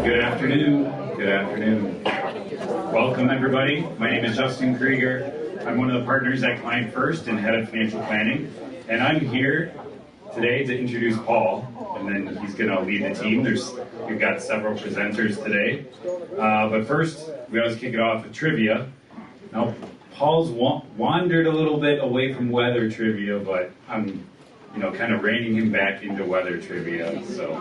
Good afternoon. Good afternoon. Welcome, everybody. My name is Justin Krieger. I'm one of the partners at Client First and head of financial planning. And I'm here today to introduce Paul, and then he's going to lead the team. We've got several presenters today. But first, we always kick it off with trivia. Now, Paul's wandered a little bit away from weather trivia, but I'm kind of reining him back into weather trivia. So,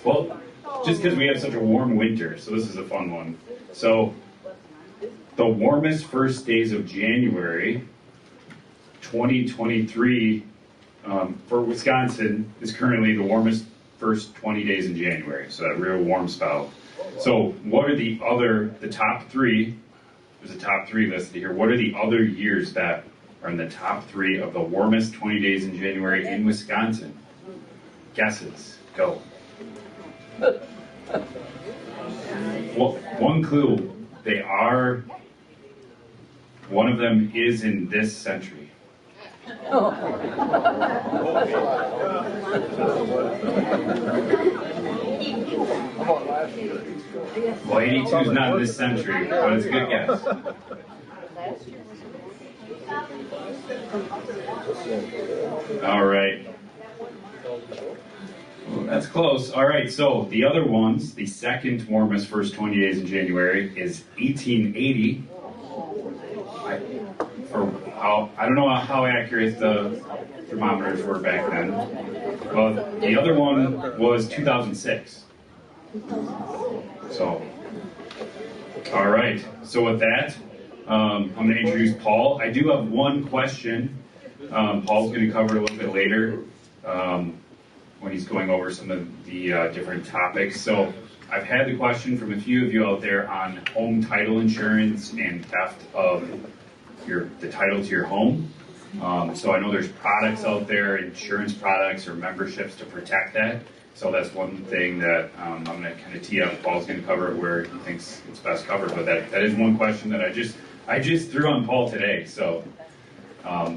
well, just because we have such a warm winter, so this is a fun one. So, the warmest first days of January 2023 for Wisconsin is currently the warmest first 20 days in January, so that real warm spell. So, what are the top three? There's a top three listed here. What are the other years that are in the top three of the warmest 20 days in January in Wisconsin? Guesses. Go. Well, one clue. One of them is in this century. Well, 82 is not in this century, but it's a good guess. All right. Well, that's close. All right, so the other ones, the second warmest first 20 days in January is 1880. I don't know how accurate the thermometers were back then. Well, the other one was 2006. So, all right. So with that, I'm going to introduce Paul. I do have one question. Paul's going to cover it a little bit later when he's going over some of the different topics. So I've had the question from a few of you out there on home title insurance and theft of the title to your home. So I know there's products out there, insurance products or memberships to protect that. So that's one thing that I'm going to kind of tee up. Paul's going to cover it where he thinks it's best covered. But that is one question that I just threw on Paul today. So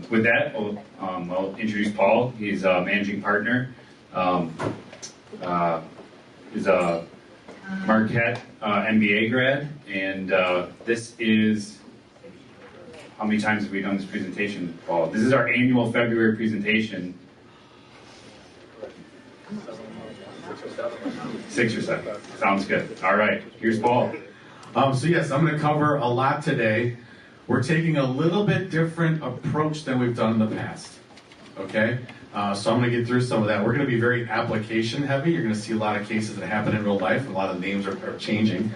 with that, I'll introduce Paul. He's a managing partner. He's a Marquette MBA grad, and this is. How many times have we done this presentation, Paul? This is our annual February presentation. 6 or 7. Sounds good. All right, here's Paul. So yes, I'm going to cover a lot today. We're taking a little bit different approach than we've done in the past. Okay? So I'm going to get through some of that. We're going to be very application heavy. You're going to see a lot of cases that happen in real life. A lot of names are changing.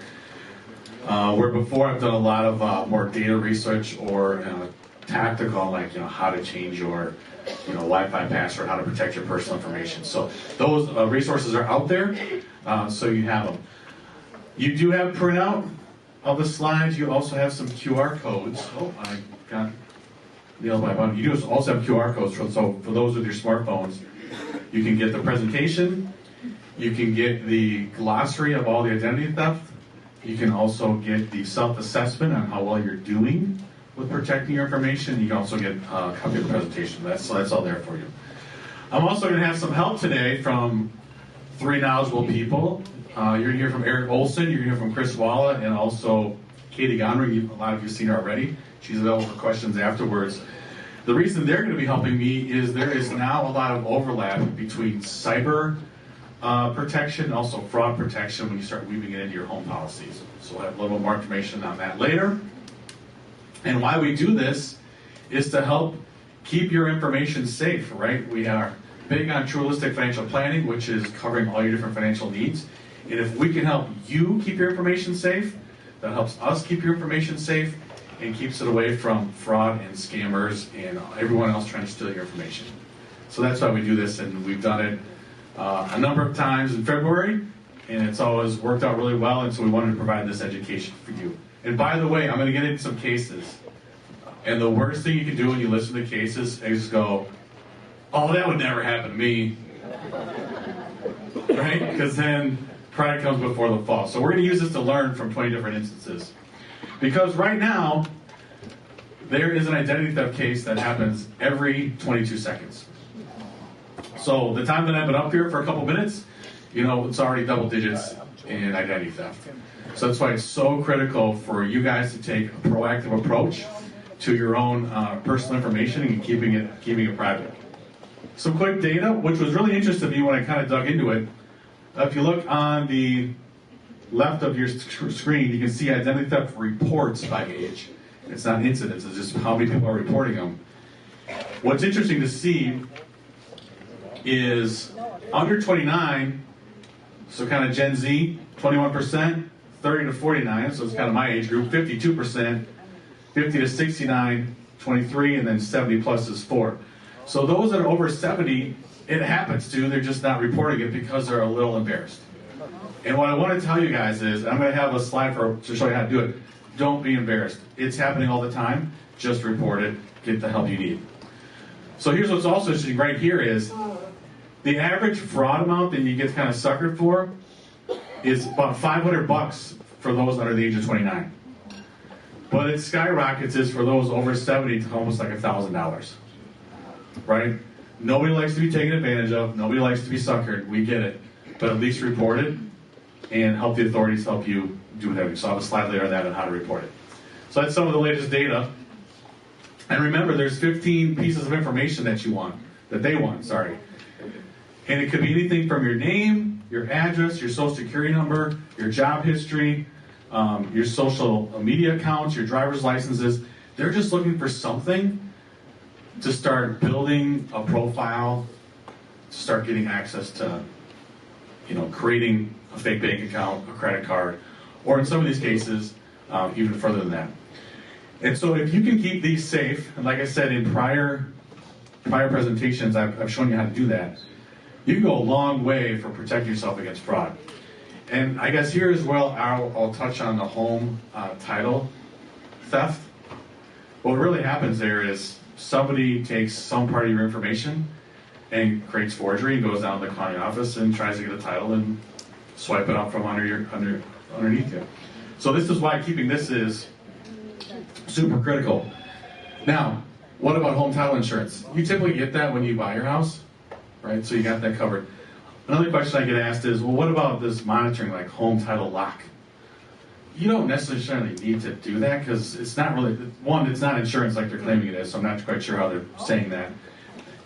Where before I've done a lot of more data research or tactical, like how to change your Wi-Fi password, how to protect your personal information. So those resources are out there, so you have them. You do have a printout of the slides. You also have some QR codes. Oh, I got nailed my button. You do also have QR codes. So for those with your smartphones, you can get the presentation. You can get the glossary of all the identity theft. You can also get the self-assessment on how well you're doing with protecting your information. You can also get a copy of the presentation. That's all there for you. I'm also going to have some help today from three knowledgeable people. You're going to hear from Erich, Olson, you're going to hear from Chris Waala, and also Katie Gonring. A lot of you have seen her already. She's available for questions afterwards. The reason they're going to be helping me is there is now a lot of overlap between cyber protection and also fraud protection when you start weaving it into your home policies. So we'll have a little more information on that later. And why we do this is to help keep your information safe, right? We are big on true holistic financial planning, which is covering all your different financial needs. And if we can help you keep your information safe, that helps us keep your information safe and keeps it away from fraud and scammers and everyone else trying to steal your information. So that's why we do this, and we've done it a number of times in February, and it's always worked out really well, and so we wanted to provide this education for you. And by the way, I'm going to get into some cases. And the worst thing you can do when you listen to cases is go, oh, that would never happen to me. Right? Because then pride comes before the fall. So we're going to use this to learn from 20 different instances. Because right now, there is an identity theft case that happens every 22 seconds. So the time that I've been up here for a couple minutes, it's already double digits in identity theft. So that's why it's so critical for you guys to take a proactive approach to your own personal information and keeping it private. Some quick data, which was really interesting to me when I kind of dug into it. If you look on the left of your screen, you can see identity theft reports by age. It's not incidents, it's just how many people are reporting them. What's interesting to see is under 29, so kind of Gen Z, 21%, 30 to 49, so it's kind of my age group, 52%, 50 to 69, 23, and then 70 plus is 4. So those that are over 70, it happens to, they're just not reporting it because they're a little embarrassed. And what I want to tell you guys is, I'm going to have a slide to show you how to do it. Don't be embarrassed. It's happening all the time. Just report it. Get the help you need. So here's what's also interesting right here is the average fraud amount that you get kind of suckered for is about $500 for those under the age of 29. But it skyrockets is for those over 70 to almost like $1,000. Right? Nobody likes to be taken advantage of. Nobody likes to be suckered. We get it. But at least report it and help the authorities help you do whatever. So I'll have a slide later on that on how to report it. So that's some of the latest data. And remember, there's 15 pieces of information that they want, sorry. And it could be anything from your name, your address, your social security number, your job history, your social media accounts, your driver's licenses. They're just looking for something to start building a profile, to start getting access to, creating a fake bank account, a credit card, or in some of these cases, even further than that. And so if you can keep these safe, and like I said in prior presentations, I've shown you how to do that, you can go a long way for protecting yourself against fraud. And I guess here as well, I'll touch on the home title theft. What really happens there is somebody takes some part of your information and creates forgery and goes down to the county office and tries to get a title and swipe it out from underneath you. So this is why keeping this is super critical. Now, what about home title insurance? You typically get that when you buy your house, right? So you got that covered. Another question I get asked is, well, what about this monitoring, like home title lock? You don't necessarily need to do that because it's not really, one, it's not insurance like they're claiming it is, so I'm not quite sure how they're saying that.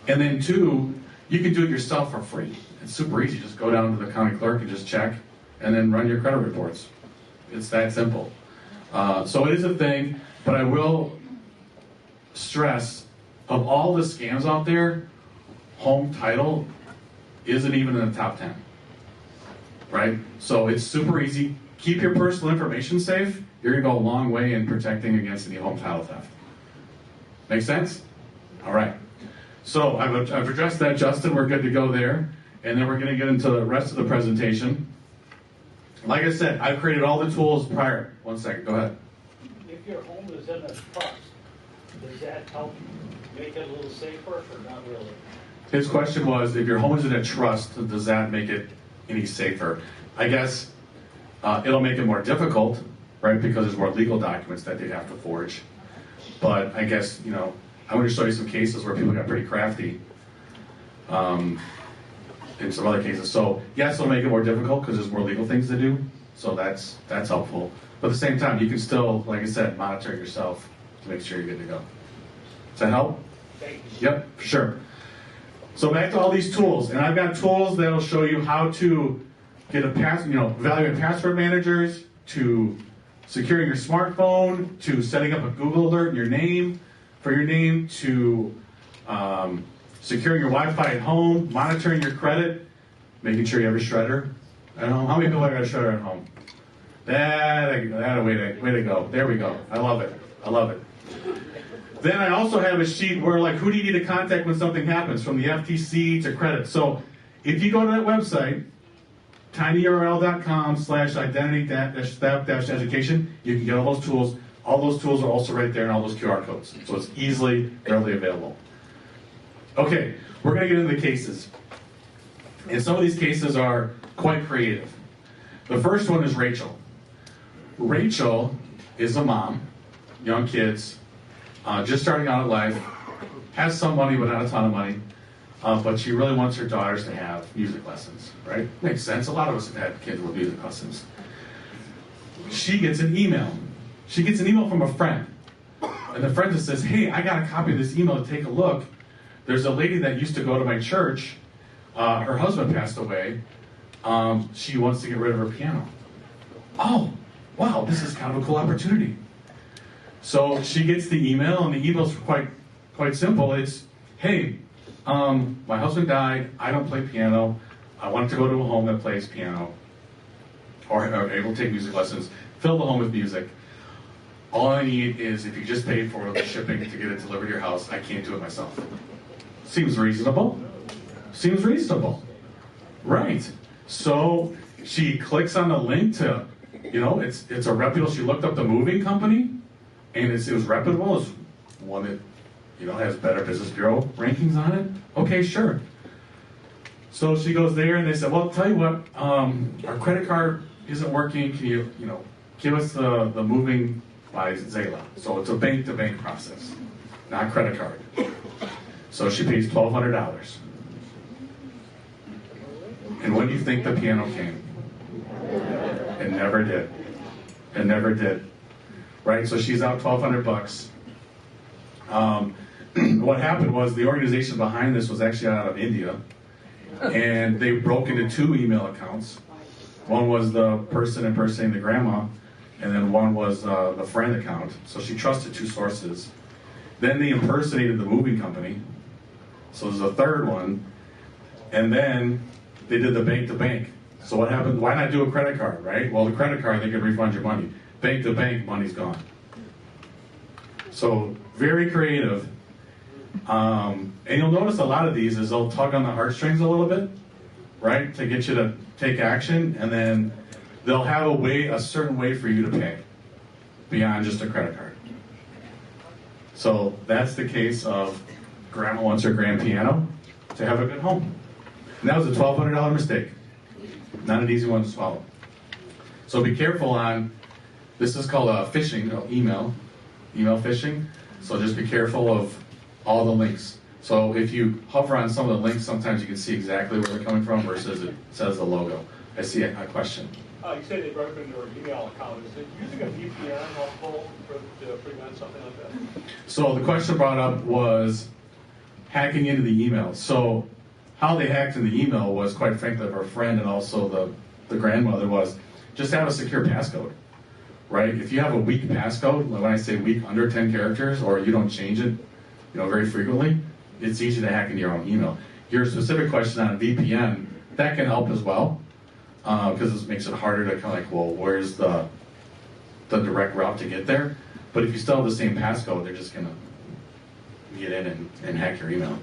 And then two, you can do it yourself for free. It's super easy. Just go down to the county clerk and just check, and then run your credit reports. It's that simple. So it is a thing, but I will stress, of all the scams out there, home title isn't even in the top 10. Right? So it's super easy. Keep your personal information safe. You're going to go a long way in protecting against any home title theft. Make sense? All right. So I've addressed that, Justin. We're good to go there. And then we're going to get into the rest of the presentation. Like I said, I've created all the tools prior. One second. Go ahead. If your home is in a trust, does that help make it a little safer or not really? His question was, if your home is in a trust, does that make it any safer? I guess it'll make it more difficult, right? Because there's more legal documents that they'd have to forge. But I guess, I'm going to show you some cases where people got pretty crafty in some other cases. So yes, it'll make it more difficult because there's more legal things to do. So that's helpful. But at the same time, you can still, like I said, monitor yourself to make sure you're good to go. Does that help? Thank you. Yep, for sure. So back to all these tools, and I've got tools that'll show you how to get evaluate password managers, to securing your smartphone, to setting up a Google alert in your name, to securing your Wi-Fi at home, monitoring your credit, making sure you have a shredder. I don't know how many people have got a shredder at home. That way to go. There we go. I love it. Then I also have a sheet where, who do you need to contact when something happens, from the FTC to credit. So if you go to that website, tinyurl.com/identity-theft-education, you can get all those tools. All those tools are also right there and all those QR codes. So it's readily available. Okay, we're going to get into the cases. And some of these cases are quite creative. The first one is Rachel. Rachel is a mom, young kids, just starting out in life, has some money but not a ton of money. but she really wants her daughters to have music lessons, right? Makes sense. A lot of us have had kids with music lessons. She gets an email. She gets an email from a friend. And the friend just says, hey, I got a copy of this email to take a look. There's a lady that used to go to my church. Her husband passed away. She wants to get rid of her piano. Oh, wow, this is kind of a cool opportunity. So she gets the email, and the email's quite simple. It's, hey, my husband died. I don't play piano. I want to go to a home that plays piano or are able to take music lessons. Fill the home with music. All I need is if you just pay for the shipping to get it delivered to your house, I can't do it myself. Seems reasonable. Seems reasonable. Right. So she clicks on the link to, it's a reputable. She looked up the moving company, and it was reputable. It's one that, has Better Business Bureau rankings on it. Okay, sure. So she goes there, and they said, well, tell you what, our credit card isn't working. Can you, give us the moving by Zala. So it's a bank-to-bank process, not credit card. So she pays $1,200. And when do you think the piano came? It never did. It never did. Right? So she's out $1,200. What happened was the organization behind this was actually out of India, and they broke into 2 email accounts. One was the person impersonating the grandma, and then one was the friend account. So she trusted 2 sources. Then they impersonated the moving company. So there's a third one. And then they did the bank to bank. So what happened? Why not do a credit card, right? Well, the credit card, they can refund your money. Bank to bank, money's gone. So very creative. And you'll notice a lot of these is they'll tug on the heartstrings a little bit, right? To get you to take action. And then they'll have a certain way for you to pay beyond just a credit card. So that's the case of grandma wants her grand piano to have a good home. And that was a $1,200 mistake. Not an easy one to swallow. So be careful on, this is called phishing, email phishing. So just be careful of all the links. So if you hover on some of the links, sometimes you can see exactly where they're coming from versus it says the logo. I see a question. You say they broke into an email account. Is it using a VPN helpful to prevent something like that? So the question brought up was hacking into the email. So how they hacked in the email was, quite frankly, of our friend and also the grandmother, was just have a secure passcode, right? If you have a weak passcode, when I say weak, under 10 characters, or you don't change it, very frequently, it's easy to hack into your own email. Your specific question on a VPN, that can help as well, because it makes it harder to kind of like, well, where's the direct route to get there? But if you still have the same passcode, they're just going to get in and hack your email.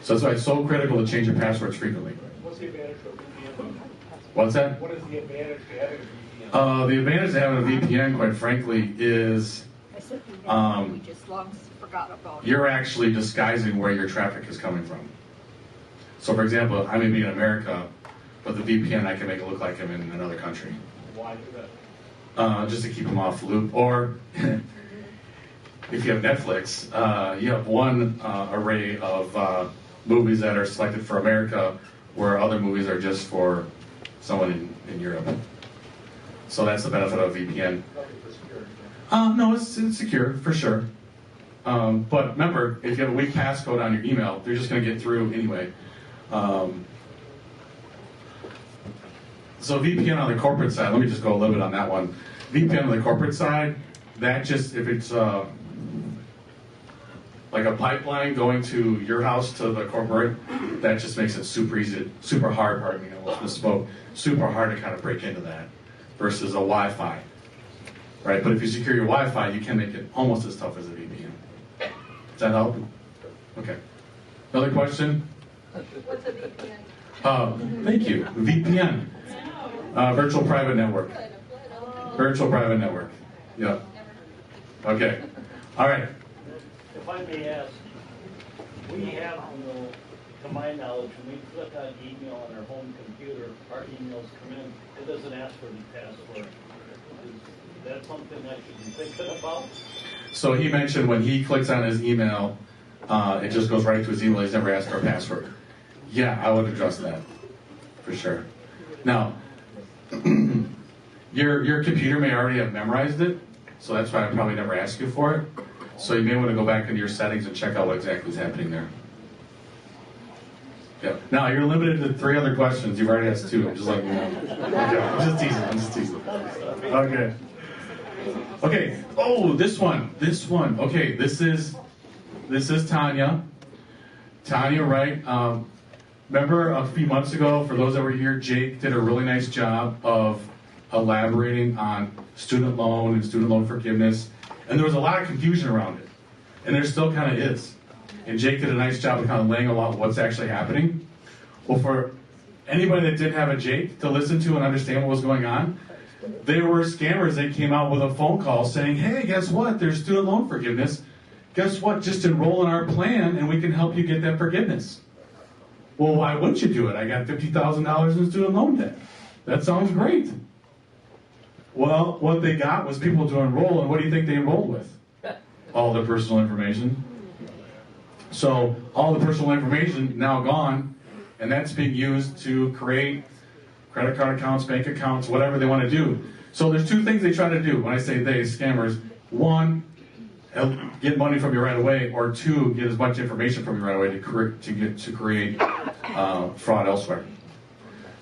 So that's why it's so critical to change your passwords frequently. What's the advantage of a VPN? What's that? What is the advantage to having a VPN? The advantage of having a VPN, quite frankly, is we just long forgot about it. you're actually disguising where your traffic is coming from. So, for example, I may be in America, but the VPN, I can make it look like I'm in another country. Why do that? Just to keep them off loop. Or if you have Netflix, you have one array of movies that are selected for America, where other movies are just for someone in Europe. So that's the benefit of a VPN. Nothing for security. No, it's secure, for sure. But remember, if you have a weak passcode on your email, they're just going to get through anyway. So VPN on the corporate side, let me just go a little bit on that one. VPN on the corporate side, that just, if it's like a pipeline going to your house to the corporate, that just makes it super hard, pardon me, I almost misspoke, super hard to kind of break into that versus a Wi-Fi, right? But if you secure your Wi-Fi, you can make it almost as tough as a VPN. Does that help? Okay. Another question? What's a VPN? Thank you. VPN. Virtual private network. Virtual private network. Yeah. Okay. All right. If I may ask, we have, to my knowledge, when we click on email on our home computer, our emails come in, it doesn't ask for the password. Is that something I should be thinking about? So he mentioned when he clicks on his email, It just goes right to his email. He's never asked for a password. Yeah, I would address that for sure. Now, your computer may already have memorized it, so that's why I probably never ask you for it. So you may want to go back into your settings and check out what exactly is happening there. Yeah. Now you're limited to 3 other questions. You've already asked 2. I'm just letting you know. Okay. I'm just teasing. Okay. Okay. Oh, this one. Okay, this is Tanya. Tanya, right? Remember a few months ago, for those that were here, Jake did a really nice job of elaborating on student loan and student loan forgiveness. And there was a lot of confusion around it. And there still kind of is. And Jake did a nice job of kind of laying out what's actually happening. Well, for anybody that didn't have a Jake to listen to and understand what was going on, there were scammers that came out with a phone call saying, hey, guess what? There's student loan forgiveness. Guess what? Just enroll in our plan and we can help you get that forgiveness. Well, why wouldn't you do it? I got $50,000 in student loan debt. That sounds great. Well, what they got was people to enroll, and what do you think they enrolled with? All their personal information. So all the personal information now gone, and that's being used to create credit card accounts, bank accounts, whatever they want to do. So there's 2 things they try to do when I say they, scammers. 1, get money from you right away, or 2, get as much information from you right away to create fraud elsewhere.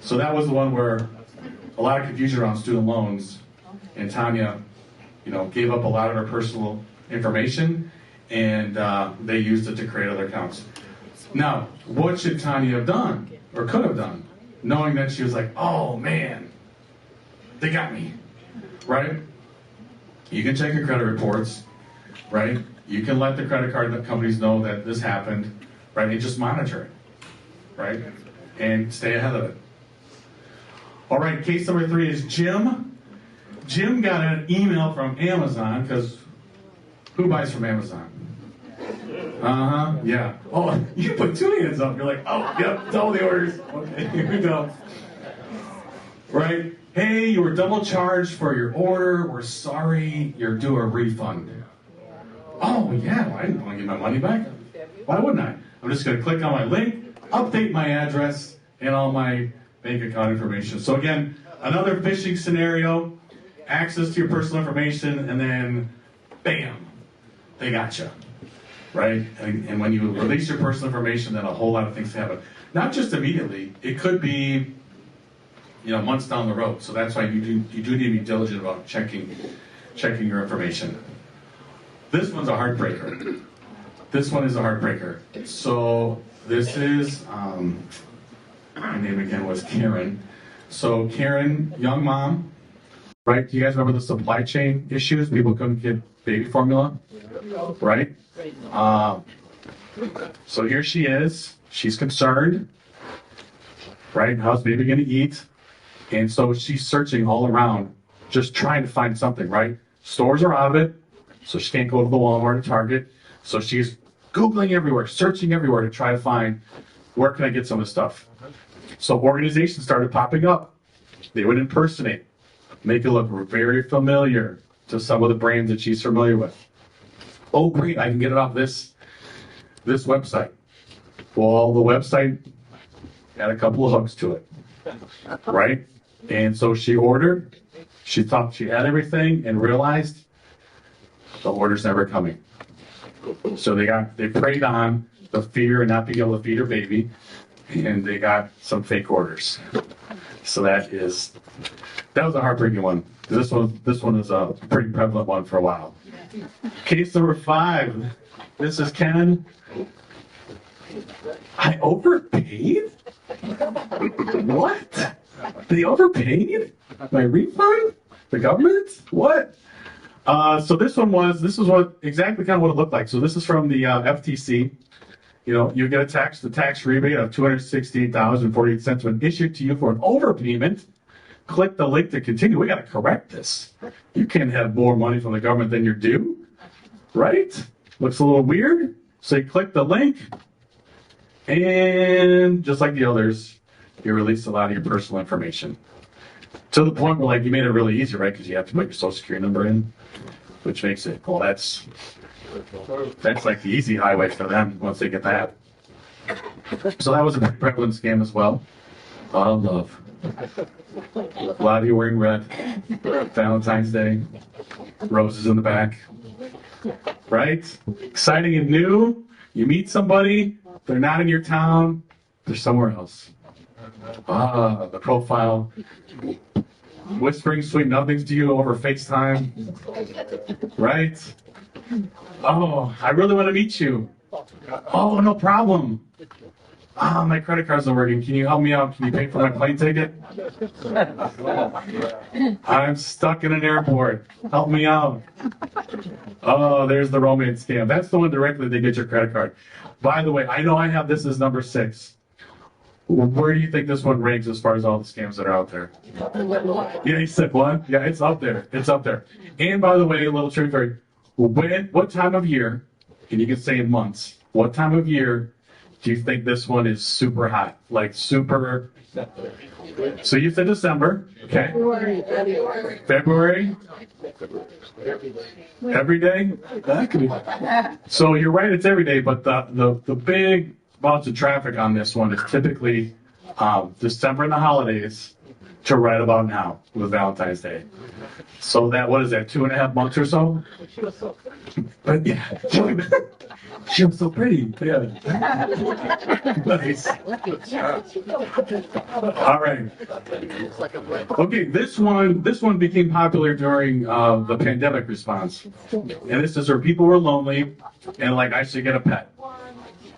So that was the one where a lot of confusion around student loans, and Tanya, gave up a lot of her personal information, and they used it to create other accounts. Now, what should Tanya have done, or could have done, knowing that she was like, oh man, they got me, right? You can check your credit reports, right? You can let the credit card companies know that this happened, right? And just monitor it, right? And stay ahead of it. All right, case number 3 is Jim. Jim got an email from Amazon, because who buys from Amazon? Yeah. Oh, you put 2 hands up. You're like, oh, yep, double the orders. Okay, here we go. Right? Hey, you were double charged for your order. We're sorry. You're due a refund. Oh, yeah, well, I didn't want to get my money back. Why wouldn't I? I'm just going to click on my link, update my address, and all my bank account information. So again, another phishing scenario, access to your personal information, and then, bam, they got you, right? And when you release your personal information, then a whole lot of things happen. Not just immediately. It could be, months down the road. So that's why you do need to be diligent about checking your information. This one's a heartbreaker. This one is a heartbreaker. So this is, my name again was Karen. So Karen, young mom, right? Do you guys remember the supply chain issues? People couldn't get baby formula, right? So here she is. She's concerned, right? How's baby going to eat? And so she's searching all around, just trying to find something, right? Stores are out of it, so she can't go to the Walmart or Target. So she's Googling everywhere, searching everywhere to try to find, where can I get some of this stuff? So organizations started popping up. They would impersonate, make it look very familiar to some of the brands that she's familiar with. Oh, great, I can get it off this website. Well, the website had a couple of hooks to it, right? And so she ordered, she thought she had everything, and realized the order's never coming. So they preyed on the fear and not being able to feed her baby, and they got some fake orders. So that was a heartbreaking one. This one is a pretty prevalent one for a while. Case number 5. This is Ken. I overpaid? What? They overpaid? My refund? The government? What? So this is what exactly kind of what it looked like. So this is from the FTC. You get the tax rebate of $268.48 when issued to you for an overpayment. Click the link to continue. We got to correct this. You can't have more money from the government than you're due, right? Looks a little weird. So you click the link, and just like the others, you release a lot of your personal information. To the point where, you made it really easy, right? Because you have to put your social security number in, which makes it, well, that's That's like the easy highway for them once they get that. So that was a big prevalent scam as well. All love. A lot of you wearing red. Valentine's Day. Roses in the back. Right? Exciting and new. You meet somebody. They're not in your town. They're somewhere else. The profile. Whispering sweet nothings to you over FaceTime. Right? Oh, I really want to meet you. Oh, no problem. My credit card's not working. Can you help me out? Can you pay for my plane ticket? I'm stuck in an airport. Help me out. Oh, there's the romance scam. That's the one directly they get your credit card. By the way, I know I have this as number 6. Where do you think this one ranks as far as all the scams that are out there? Yeah, you said what? Yeah, it's up there. It's up there. And by the way, a little trivia. What time of year, and you can say in months, what time of year do you think this one is super hot? Like super. So you said December, okay? February? Every day? That could be. So you're right, it's every day, but the big amounts of traffic on this one is typically December and the holidays to right about now with Valentine's Day. So that, what is that, 2.5 months or so? But yeah. She was so pretty. Yeah. Nice. All right. Okay, this one became popular during the pandemic response, and this is where people were lonely and like, I should get a pet.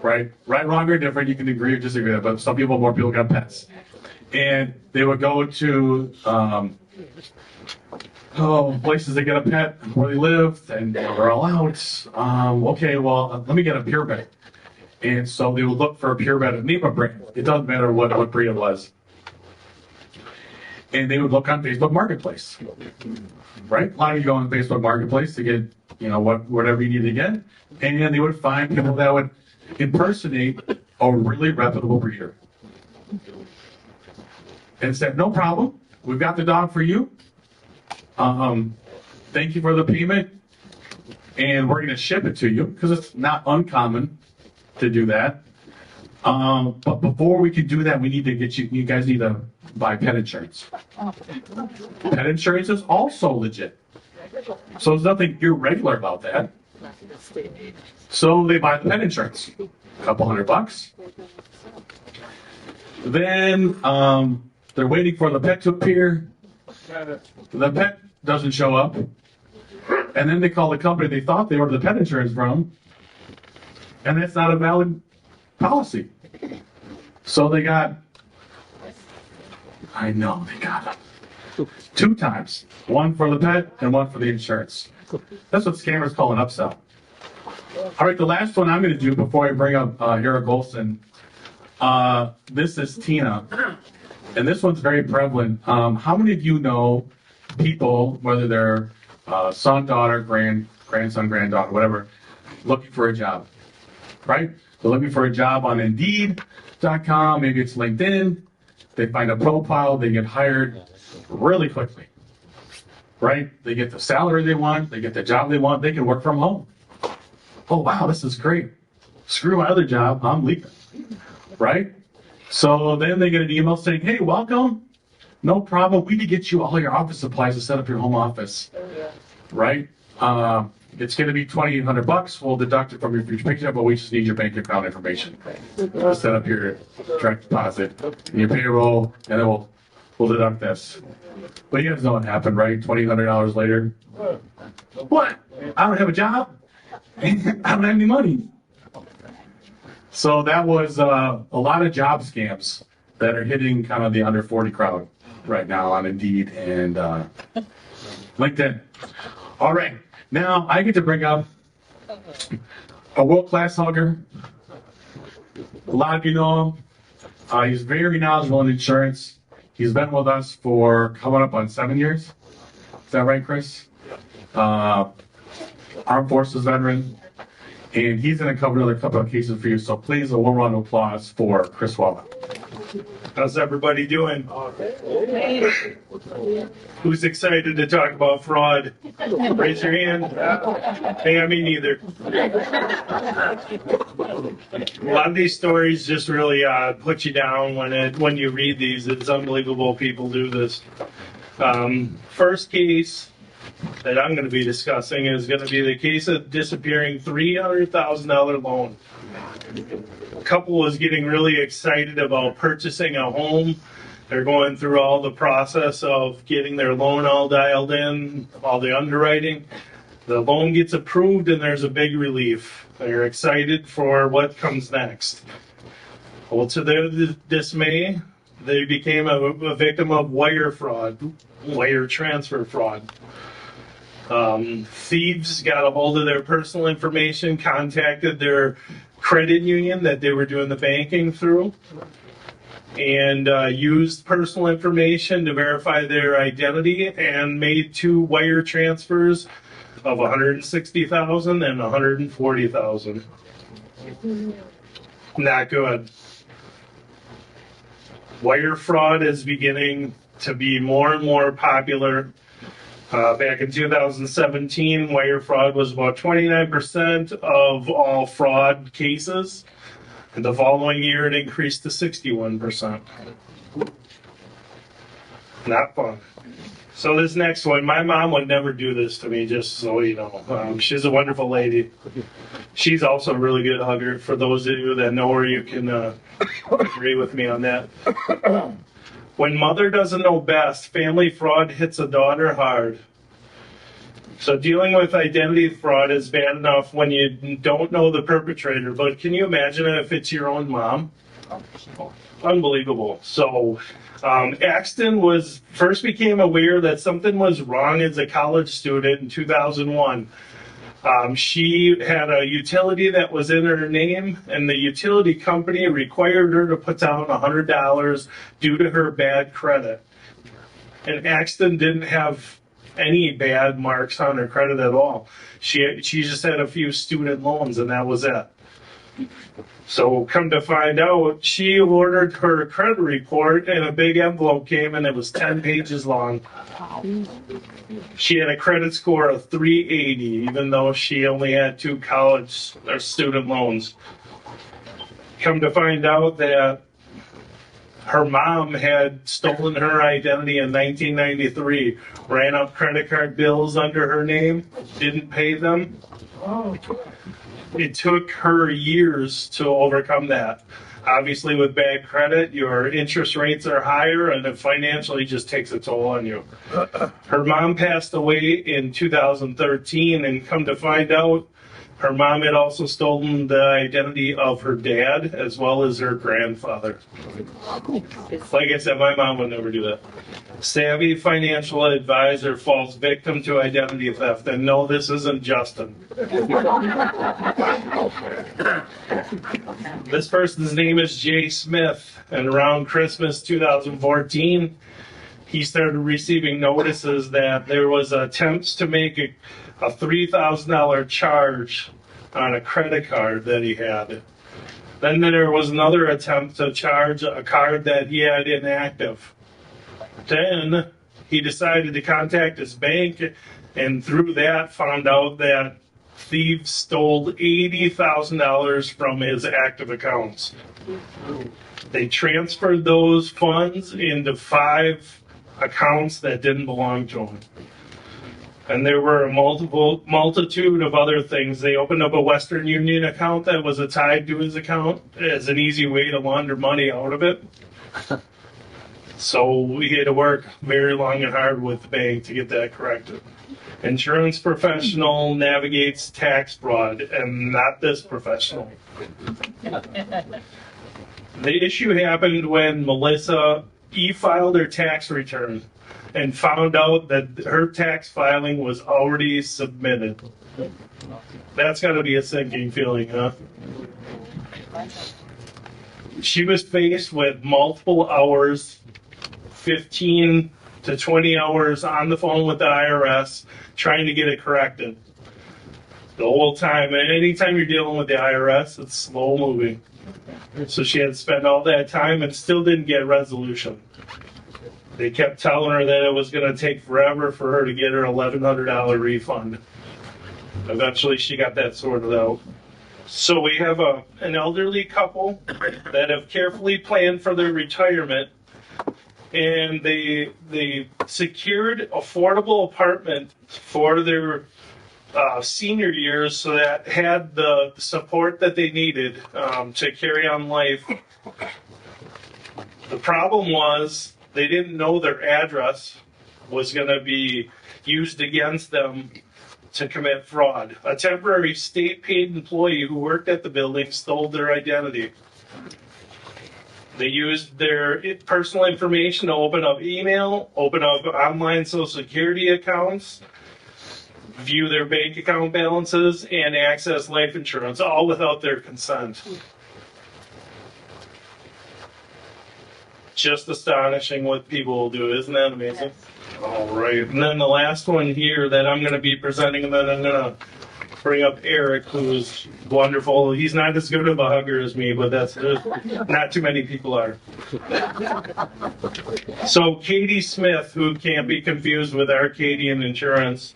Right, wrong, or different. You can agree or disagree with that, but more people got pets, and they would go to places to get a pet where they lived, and they were all out. Okay, well, let me get a purebred. And so they would look for a purebred and name a brand. It doesn't matter what breed it was. And they would look on Facebook Marketplace. Right? A lot of you go on Facebook Marketplace to get, whatever you need to get. And they would find people that would impersonate a really reputable breeder. And said, no problem. We've got the dog for you. Thank you for the payment, and we're going to ship it to you because it's not uncommon to do that. But before we can do that, we need to get you guys need to buy pet insurance. Pet insurance is also legit. So there's nothing irregular about that. So they buy the pet insurance, a couple $100. Then they're waiting for the pet to appear. The pet doesn't show up, and then they call the company they thought they ordered the pet insurance from, and that's not a valid policy. So they got 2 times, one for the pet and one for the insurance. That's what scammers call an upsell. All right, the last one I'm going to do before I bring up Erich Olson. This is Tina, and this one's very prevalent. How many of you know people, whether they're son, daughter, grandson, granddaughter, whatever, looking for a job, right? They're looking for a job on Indeed.com, maybe it's LinkedIn. They find a profile, they get hired really quickly, right? They get the salary they want, they get the job they want, they can work from home. Oh, wow, this is great. Screw my other job, I'm leaving, right? So then they get an email saying, hey, welcome. No problem. We can get you all your office supplies to set up your home office, right? It's going to be $2,800. We'll deduct it from your future paycheck, but we just need your bank account information to set up your direct deposit and your payroll, and then we'll deduct this. But you guys know what happened, right? $2,800 later. What? I don't have a job. I don't have any money. So that was a lot of job scams that are hitting kind of the under 40 crowd right now on Indeed and LinkedIn. All right, now I get to bring up a world-class hugger. A lot of you know him. He's very knowledgeable in insurance. He's been with us for coming up on 7 years. Is that right, Chris? Armed Forces veteran. And he's going to cover another couple of cases for you. So please, a warm round of applause for Chris Waala. How's everybody doing? Who's excited to talk about fraud? Raise your hand. Hey, me neither. A lot of these stories just really put you down when you read these. It's unbelievable people do this. First case that I'm going to be discussing is going to be the case of disappearing $300,000 loan. A couple was getting really excited about purchasing a home. They're going through all the process of getting their loan all dialed in, all the underwriting. The loan gets approved and there's a big relief. They're excited for what comes next. Well, to their dismay, they became a victim of wire fraud, wire transfer fraud. Thieves got a hold of their personal information, contacted their credit union that they were doing the banking through, and used personal information to verify their identity and made 2 wire transfers of $160,000 and $140,000. Not good. Wire fraud is beginning to be more and more popular. Back in 2017, wire fraud was about 29% of all fraud cases. And the following year, it increased to 61%. Not fun. So this next one, my mom would never do this to me, just so you know. She's a wonderful lady. She's also a really good hugger. For those of you that know her, you can agree with me on that. When mother doesn't know best, family fraud hits a daughter hard. So dealing with identity fraud is bad enough when you don't know the perpetrator, but can you imagine if it's your own mom? Unbelievable. So Axton first became aware that something was wrong as a college student in 2001. She had a utility that was in her name, and the utility company required her to put down $100 due to her bad credit. And Axton didn't have any bad marks on her credit at all. She just had a few student loans, and that was it. So come to find out, she ordered her credit report, and a big envelope came, and it was 10 pages long. She had a credit score of 380, even though she only had 2 college or student loans. Come to find out that her mom had stolen her identity in 1993, ran up credit card bills under her name, didn't pay them. It took her years to overcome that. Obviously, with bad credit, your interest rates are higher, and it financially just takes a toll on you. Her mom passed away in 2013, and come to find out, her mom had also stolen the identity of her dad as well as her grandfather. Like I said, my mom would never do that. Savvy financial advisor falls victim to identity theft. And no, this isn't Justin. This person's name is Jay Smith. And around Christmas 2014, he started receiving notices that there was attempts to make a $3,000 charge on a credit card that he had. Then there was another attempt to charge a card that he had inactive. Then he decided to contact his bank, and through that found out that thieves stole $80,000 from his active accounts. They transferred those funds into 5 accounts that didn't belong to him. And there were a multitude of other things. They opened up a Western Union account that was tied to his account as an easy way to launder money out of it. So we had to work very long and hard with the bank to get that corrected. Insurance professional navigates tax fraud, and not this professional. The issue happened when Melissa e-filed her tax return and found out that her tax filing was already submitted. That's got to be a sinking feeling, huh? She was faced with multiple hours, 15 to 20 hours on the phone with the IRS trying to get it corrected. The whole time, and anytime you're dealing with the IRS, it's slow moving. So she had to spend all that time and still didn't get resolution. They kept telling her that it was going to take forever for her to get her $1,100 refund. Eventually, she got that sorted out. So we have an elderly couple that have carefully planned for their retirement, and they secured affordable apartment for their senior years, so that had the support that they needed to carry on life. The problem was they didn't know their address was going to be used against them to commit fraud. A temporary state-paid employee who worked at the building stole their identity. They used their personal information to open up email, open up online Social Security accounts, view their bank account balances, and access life insurance, all without their consent. Just astonishing what people will do. Isn't that amazing? Yes. All right. And then the last one here that I'm going to be presenting, and then I'm going to bring up Erich, who's wonderful. He's not as good of a hugger as me, but that's not too many people are. So Katie Smith, who can't be confused with Arcadian Insurance,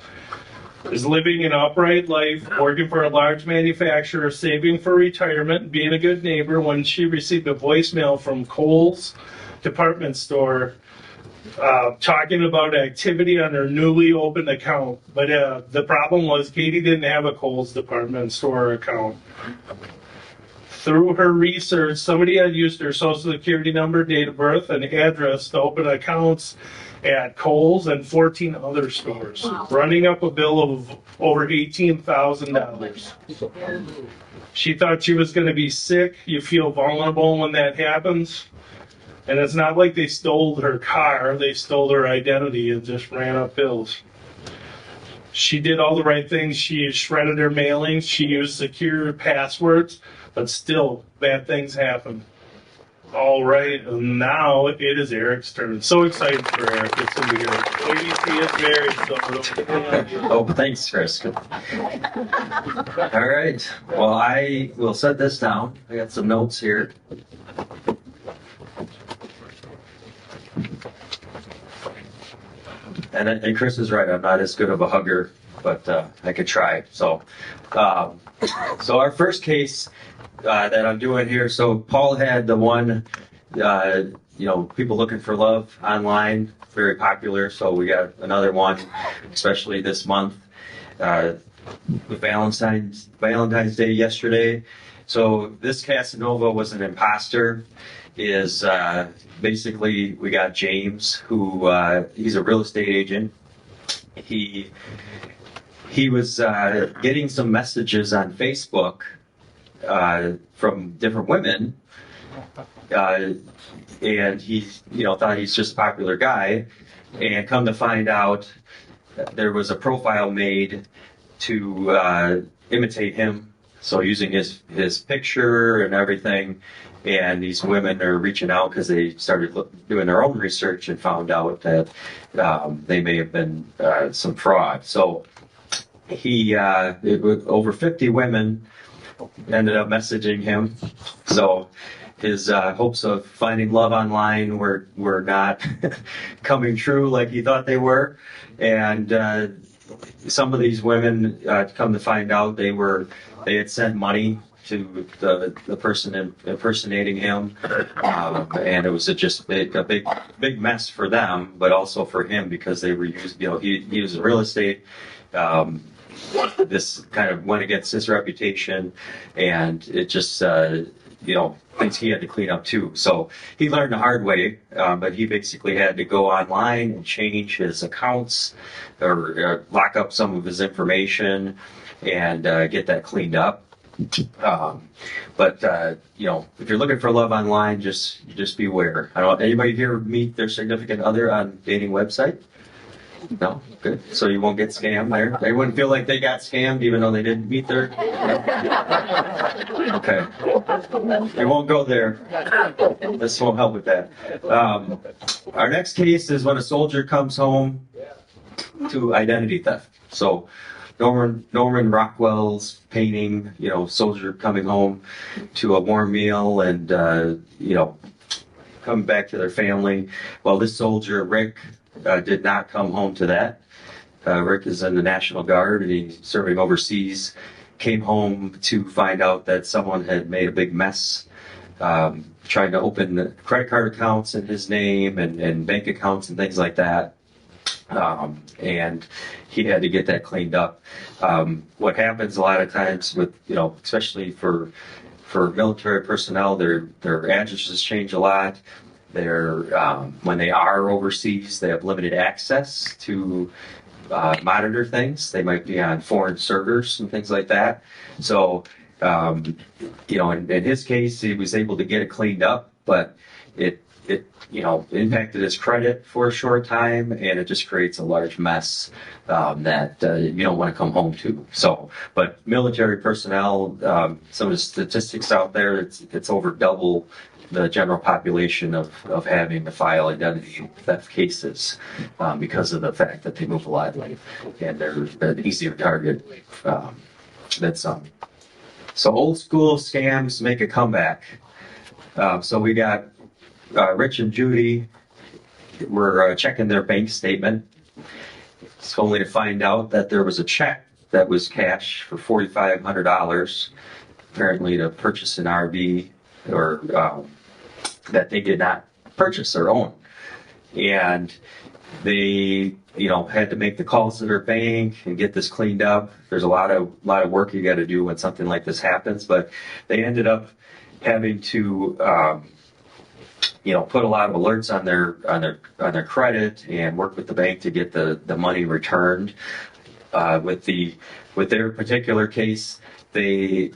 is living an upright life, working for a large manufacturer, saving for retirement, being a good neighbor, when she received a voicemail from Kohl's department store talking about activity on her newly opened account. But the problem was Katie didn't have a Kohl's department store account. Through her research, somebody had used her social security number, date of birth, and address to open accounts at Kohl's and 14 other stores, running up a bill of over $18,000. She thought she was going to be sick. You feel vulnerable when that happens. And it's not like they stole her car, they stole her identity and just ran up bills. She did all the right things. She shredded her mailings, she used secure passwords, but still, bad things happen. All right, and now it is Erich's turn. So excited for Erich. It's going to be good. ABC is married, so... Oh, thanks, Chris. All right, well, I will set this down. I got some notes here. And Chris is right. I'm not as good of a hugger, but I could try. So our first case that I'm doing here. So Paul had the one, people looking for love online, very popular. So we got another one, especially this month, with Valentine's Day yesterday. So this Casanova was an imposter. Basically, we got James, who he's a real estate agent. He was getting some messages on Facebook from different women, and he thought he's just a popular guy, and come to find out there was a profile made to imitate him, so using his picture and everything. And these women are reaching out because they started doing their own research and found out that they may have been some fraud. So over 50 women ended up messaging him. So his hopes of finding love online were not coming true like he thought they were. And some of these women, come to find out, they had sent money to the person impersonating him, and it was just a big mess for them, but also for him, because they were used. He was in real estate. This kind of went against his reputation, and it just things he had to clean up too. So he learned the hard way, but he basically had to go online and change his accounts or lock up some of his information and get that cleaned up. But if you're looking for love online, just beware. I don't know, anybody here meet their significant other on dating website? No? Good. So you won't get scammed there? They wouldn't feel like they got scammed even though they didn't meet their... Okay. We won't go there. This won't help with that. Our next case is when a soldier comes home to identity theft. So Norman Rockwell's painting, soldier coming home to a warm meal and, coming back to their family. Well, this soldier, Rick, did not come home to that. Rick is in the National Guard and he's serving overseas. Came home to find out that someone had made a big mess, trying to open credit card accounts in his name and bank accounts and things like that. And he had to get that cleaned up. What happens a lot of times with, especially for military personnel, their addresses change a lot. When they are overseas, they have limited access to monitor things. They might be on foreign servers and things like that. So, in his case, he was able to get it cleaned up, but it impacted his credit for a short time, and it just creates a large mess that you don't want to come home to. So, but military personnel, some of the statistics out there, it's over double the general population of having to file identity theft cases because of the fact that they move a lot and they're an easier target than some. So old school scams make a comeback. So we got Rich and Judy were checking their bank statement. It's only to find out that there was a check that was cashed for $4,500, apparently to purchase an RV or that they did not purchase or own. And they, had to make the calls to their bank and get this cleaned up. There's a lot of work you got to do when something like this happens, but they ended up having to, put a lot of alerts on their credit and work with the bank to get the money returned. With their particular case, they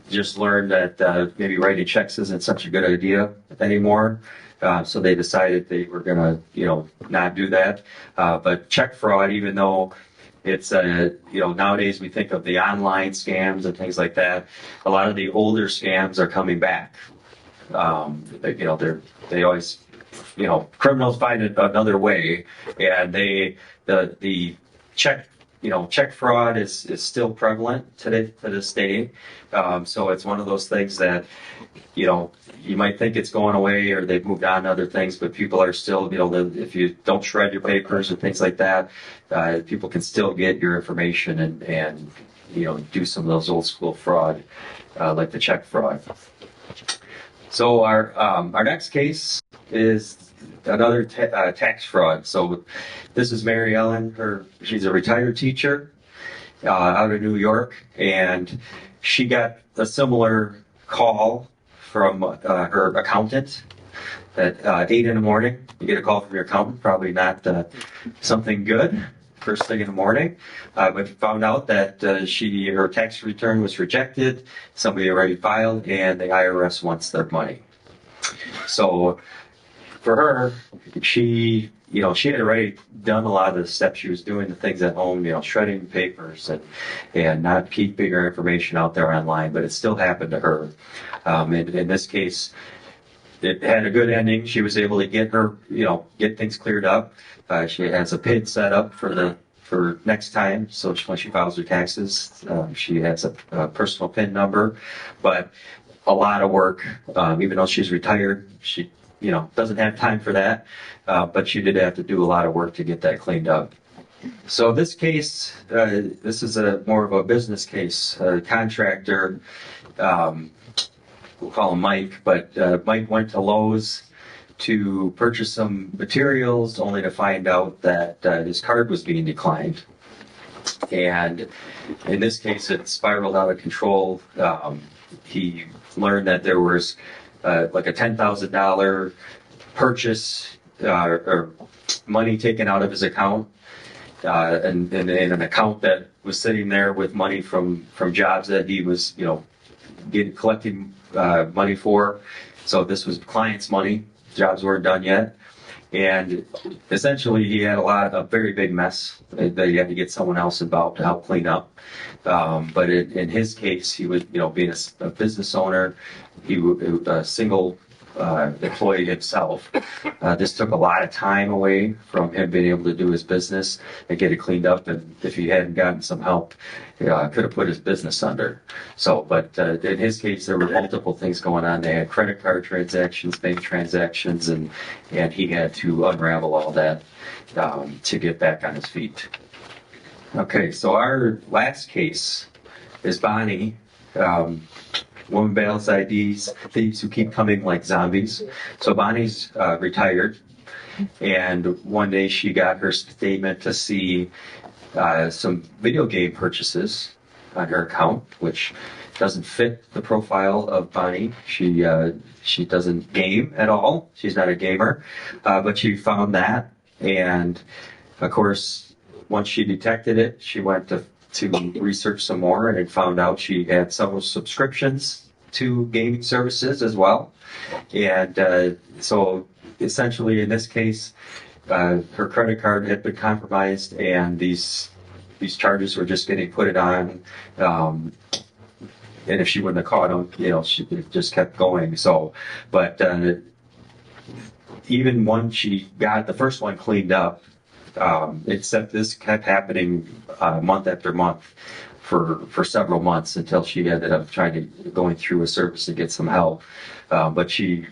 just learned that maybe writing checks isn't such a good idea anymore. So they decided they were going to, not do that. But check fraud, even though it's, nowadays we think of the online scams and things like that, a lot of the older scams are coming back. They always, criminals find another way, and the check fraud is still prevalent to this day. So it's one of those things that, you might think it's going away or they've moved on to other things, but people are still, if you don't shred your papers and things like that, people can still get your information and do some of those old school fraud, like the check fraud. So our next case is another tax fraud. So this is Mary Ellen. She's a retired teacher out of New York, and she got a similar call from her accountant at 8 in the morning. You get a call from your accountant, probably not something good first thing in the morning, but found out that her tax return was rejected. Somebody already filed, and the IRS wants their money. So for her, she had already done a lot of the steps. She was doing the things at home, shredding papers and not keeping her information out there online, but it still happened to her. In this case, it had a good ending. She was able to get things cleared up. She has a PIN set up for next time. So when she files her taxes, she has a personal PIN number, but a lot of work, even though she's retired, she doesn't have time for that, but she did have to do a lot of work to get that cleaned up. So this case, this is more of a business case. A contractor, we'll call him Mike, but Mike went to Lowe's to purchase some materials, only to find out that his card was being declined. And in this case, it spiraled out of control. He learned that there was like a $10,000 purchase or money taken out of his account, and in an account that was sitting there with money from jobs that he was collecting money for. So this was clients' money. Jobs weren't done yet, and essentially he had a very big mess that he had to get someone else involved to help clean up. But in his case, he was being a business owner. He was a single employee himself. This took a lot of time away from him being able to do his business and get it cleaned up. And if he hadn't gotten some help, could have put his business under. So, but in his case, there were multiple things going on. They had credit card transactions, bank transactions, and he had to unravel all that to get back on his feet. Okay, so our last case is Bonnie. Woman battles IDs, thieves who keep coming like zombies. So Bonnie's retired, and one day she got her statement to see some video game purchases on her account, which doesn't fit the profile of Bonnie. She doesn't game at all. She's not a gamer, but she found that, and of course, once she detected it, she went to research some more and found out she had several subscriptions to gaming services as well. And so essentially in this case, her credit card had been compromised and these charges were just getting put it on. And if she wouldn't have caught them, she just kept going. So, but even when she got the first one cleaned up, except this kept happening month after month for several months until she ended up going through a service to get some help. But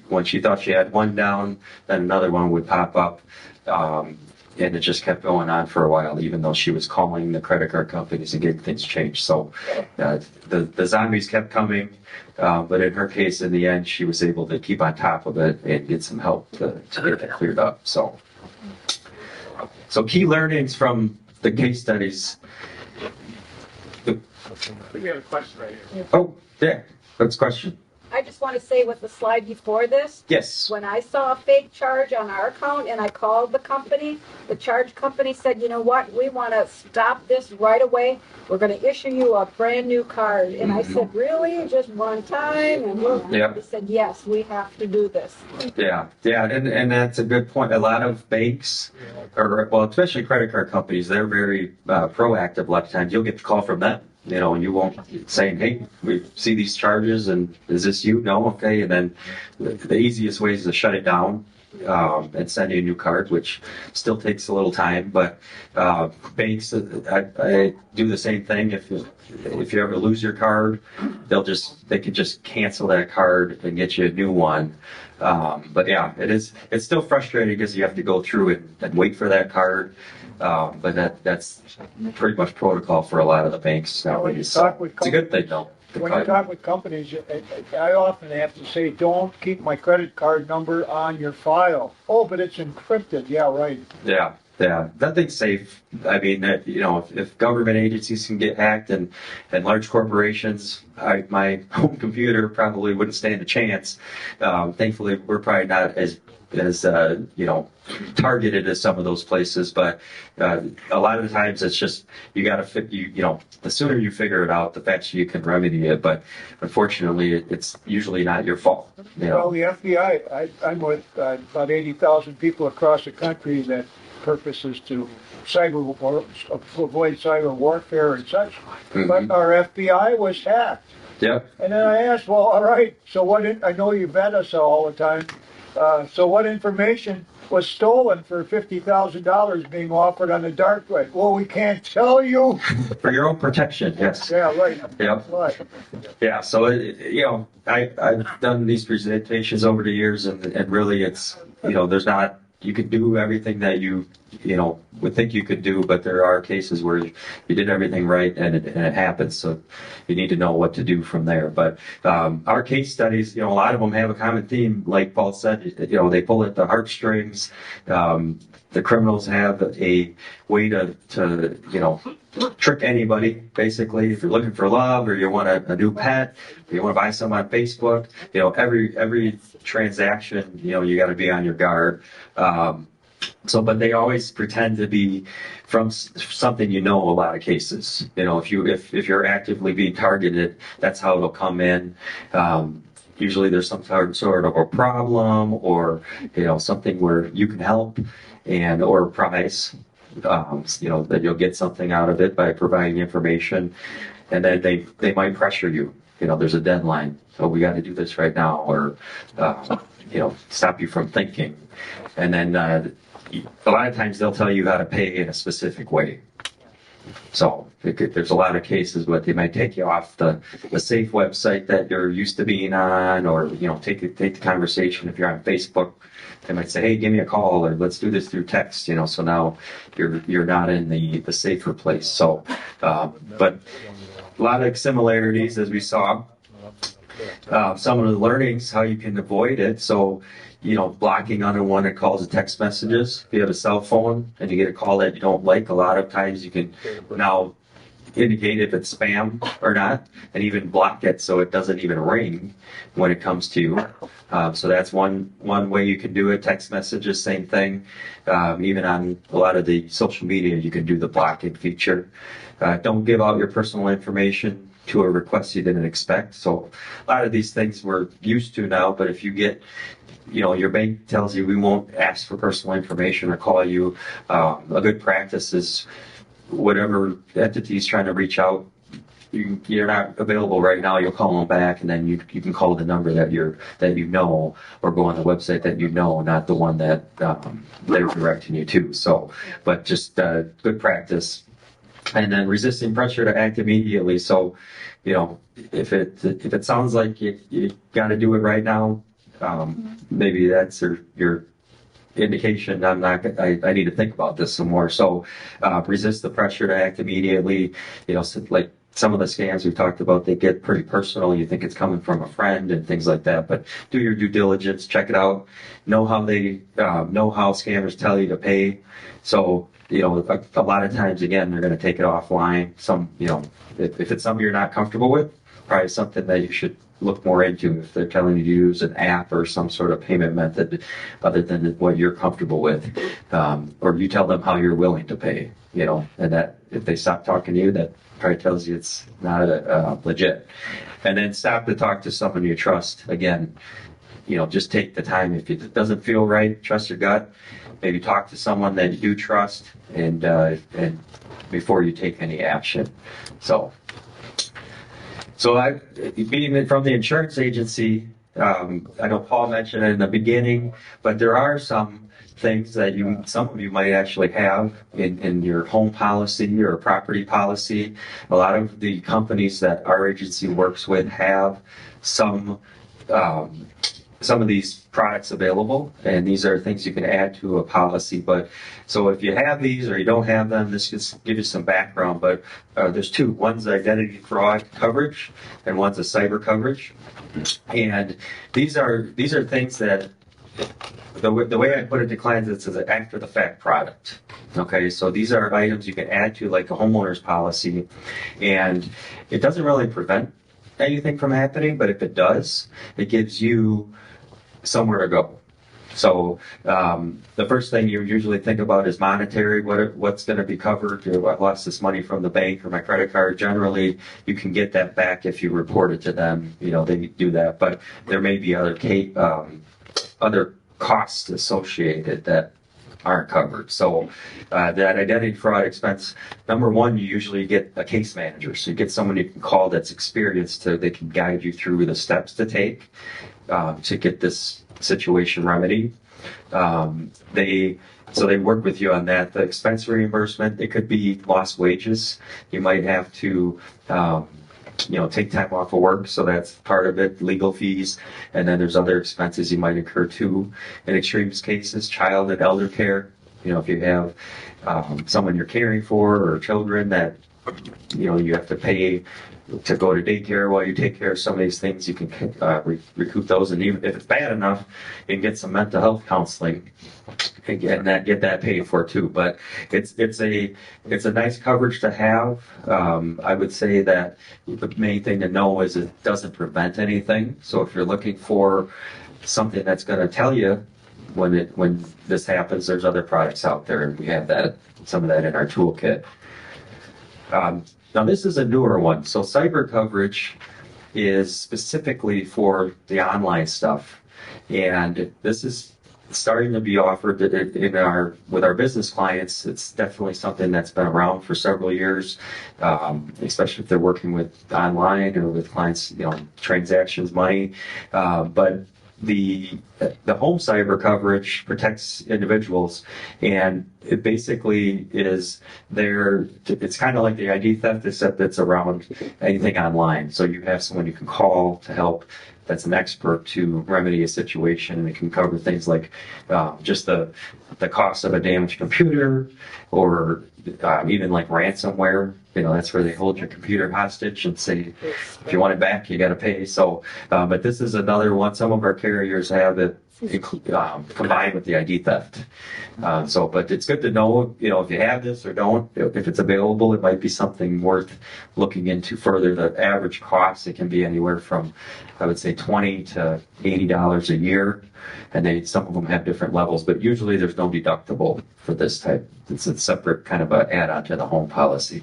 when she thought she had one down, then another one would pop up, and it just kept going on for a while, even though she was calling the credit card companies and getting things changed. So the zombies kept coming, but in her case, in the end, she was able to keep on top of it and get some help to get that cleared up. So key learnings from the case studies. We have a question right here. Oh, yeah. What's the question? I just want to say with the slide before this, Yes. when I saw a fake charge on our account and I called the company, the charge company said, you know what, we want to stop this right away. We're going to issue you a brand new card. And I said, really? Just one time? And they said, yes, we have to do this. Yeah, and that's a good point. A lot of banks, especially credit card companies, they're very proactive. A lot of times you'll get the call from them. And you won't say, hey, we see these charges, and is this you? No, okay. And then the easiest way is to shut it down and send you a new card, which still takes a little time. But banks, I do the same thing. If you ever lose your card, they can just cancel that card and get you a new one. But yeah, it's still frustrating because you have to go through and wait for that card. But that's pretty much protocol for a lot of the banks nowadays. When you talk with it's a good thing, though. When you talk with companies, I often have to say, don't keep my credit card number on your file. Oh, but it's encrypted. Yeah, right. Yeah. Nothing's safe. I mean, if government agencies can get hacked and large corporations, my home computer probably wouldn't stand a chance. Thankfully, we're probably not as targeted as some of those places, but a lot of the times it's just you got to the sooner you figure it out, the faster you can remedy it. But unfortunately, it's usually not your fault. Well, the FBI, I'm with about 80,000 people across the country that purpose is to avoid cyber warfare and such. Mm-hmm. But our FBI was hacked. Yep. And then I asked, well, all right, so I know you vet us all the time. So what information was stolen for $50,000 being offered on the dark web? Well, we can't tell you. For your own protection, yes. Yeah, right. Yep. Right. Yeah, so, I've done these presentations over the years, and really it's, there's not, you could do everything that you would think you could do, but there are cases where you did everything right and it happens. So you need to know what to do from there. But our case studies, a lot of them have a common theme. Like Paul said, they pull at the heartstrings. The criminals have a way to trick anybody, basically. If you're looking for love or you want a new pet, or you want to buy some on Facebook, every transaction, you got to be on your guard. But they always pretend to be from something a lot of cases. If you're actively being targeted, that's how it'll come in. Usually there's some sort of a problem or, something where you can help or a prize, that you'll get something out of it by providing information. And then they might pressure you. there's a deadline, so we got to do this right now, or stop you from thinking. And then a lot of times they'll tell you how to pay in a specific way. So there's a lot of cases where they might take you off the safe website that you're used to being on, or take the conversation. If you're on Facebook, they might say, "Hey, give me a call," or "Let's do this through text." So now you're not in the safer place. So, but a lot of similarities as we saw. Some of the learnings, how you can avoid it. So, blocking unwanted calls and text messages. If you have a cell phone and you get a call that you don't like, a lot of times you can now indicate if it's spam or not, and even block it so it doesn't even ring when it comes to you. So that's one way you can do it. Text messages, same thing. Even on a lot of the social media, you can do the blocking feature. Don't give out your personal information to a request you didn't expect. So a lot of these things we're used to now, but if you get, your bank tells you we won't ask for personal information or call you, a good practice is whatever entity is trying to reach out, you're not available right now, you'll call them back, and then you can call the number that or go on the website that not the one that they're directing you to. So, but just good practice. And then resisting pressure to act immediately. So, if it sounds like you got to do it right now, maybe that's your indication. I need to think about this some more. So, resist the pressure to act immediately. Like some of the scams we've talked about, they get pretty personal. You think it's coming from a friend and things like that, but do your due diligence, check it out, know how scammers tell you to pay. So, a lot of times, again, they're going to take it offline. If it's something you're not comfortable with, probably something that you should look more into. If they're telling you to use an app or some sort of payment method other than what you're comfortable with, or you tell them how you're willing to pay, and that if they stop talking to you, that probably tells you it's not legit. And then stop to talk to someone you trust. Again, just take the time. If it doesn't feel right, trust your gut. Maybe talk to someone that you do trust, and before you take any action. So being from the insurance agency, I know Paul mentioned it in the beginning, but there are some things that some of you might actually have in your home policy or property policy. A lot of the companies that our agency works with have some of these products available, and these are things you can add to a policy. But so if you have these or you don't have them, this just give you some background. But there's two. One's identity fraud coverage, and one's a cyber coverage. And these are things that the way I put it to clients, it's an after the fact product. Okay, so these are items you can add to like a homeowner's policy, and it doesn't really prevent anything from happening, but if it does, it gives you somewhere to go. So the first thing you usually think about is monetary. What's going to be covered? I lost this money from the bank or my credit card. Generally, you can get that back if you report it to them. They do that, but there may be other costs associated that aren't covered. So that identity fraud expense, number one, you usually get a case manager. So you get someone you can call that's experienced, so they can guide you through the steps to take to get this situation remedied. They work with you on that. The expense reimbursement, it could be lost wages. You might have to take time off of work, so that's part of it, legal fees, and then there's other expenses you might incur too. In extreme cases, child and elder care, if you have someone you're caring for or children that you have to pay to go to daycare while you take care of some of these things, you can recoup those, and even if it's bad enough, you can get some mental health counseling and get that paid for too. But it's a nice coverage to have. I would say that the main thing to know is it doesn't prevent anything. So if you're looking for something that's going to tell you when this happens, there's other products out there, and we have some of that in our toolkit. Now this is a newer one. So cyber coverage is specifically for the online stuff, and this is starting to be offered with our business clients. It's definitely something that's been around for several years, especially if they're working with online or with clients, transactions, money. But the home cyber coverage protects individuals, and it basically is there. It's kind of like the ID theft, except it's around anything online. So you have someone you can call to help. That's an expert to remedy a situation, and it can cover things like just the cost of a damaged computer, or even like ransomware. That's where they hold your computer hostage and say, if you want it back, you got to pay. So, but this is another one. Some of our carriers have it combined with the ID theft. But it's good to know, if you have this or don't, if it's available, it might be something worth looking into further. The average cost, it can be anywhere from, I would say, $20 to $80 a year. And some of them have different levels, but usually there's no deductible for this type. It's a separate kind of an add-on to the home policy.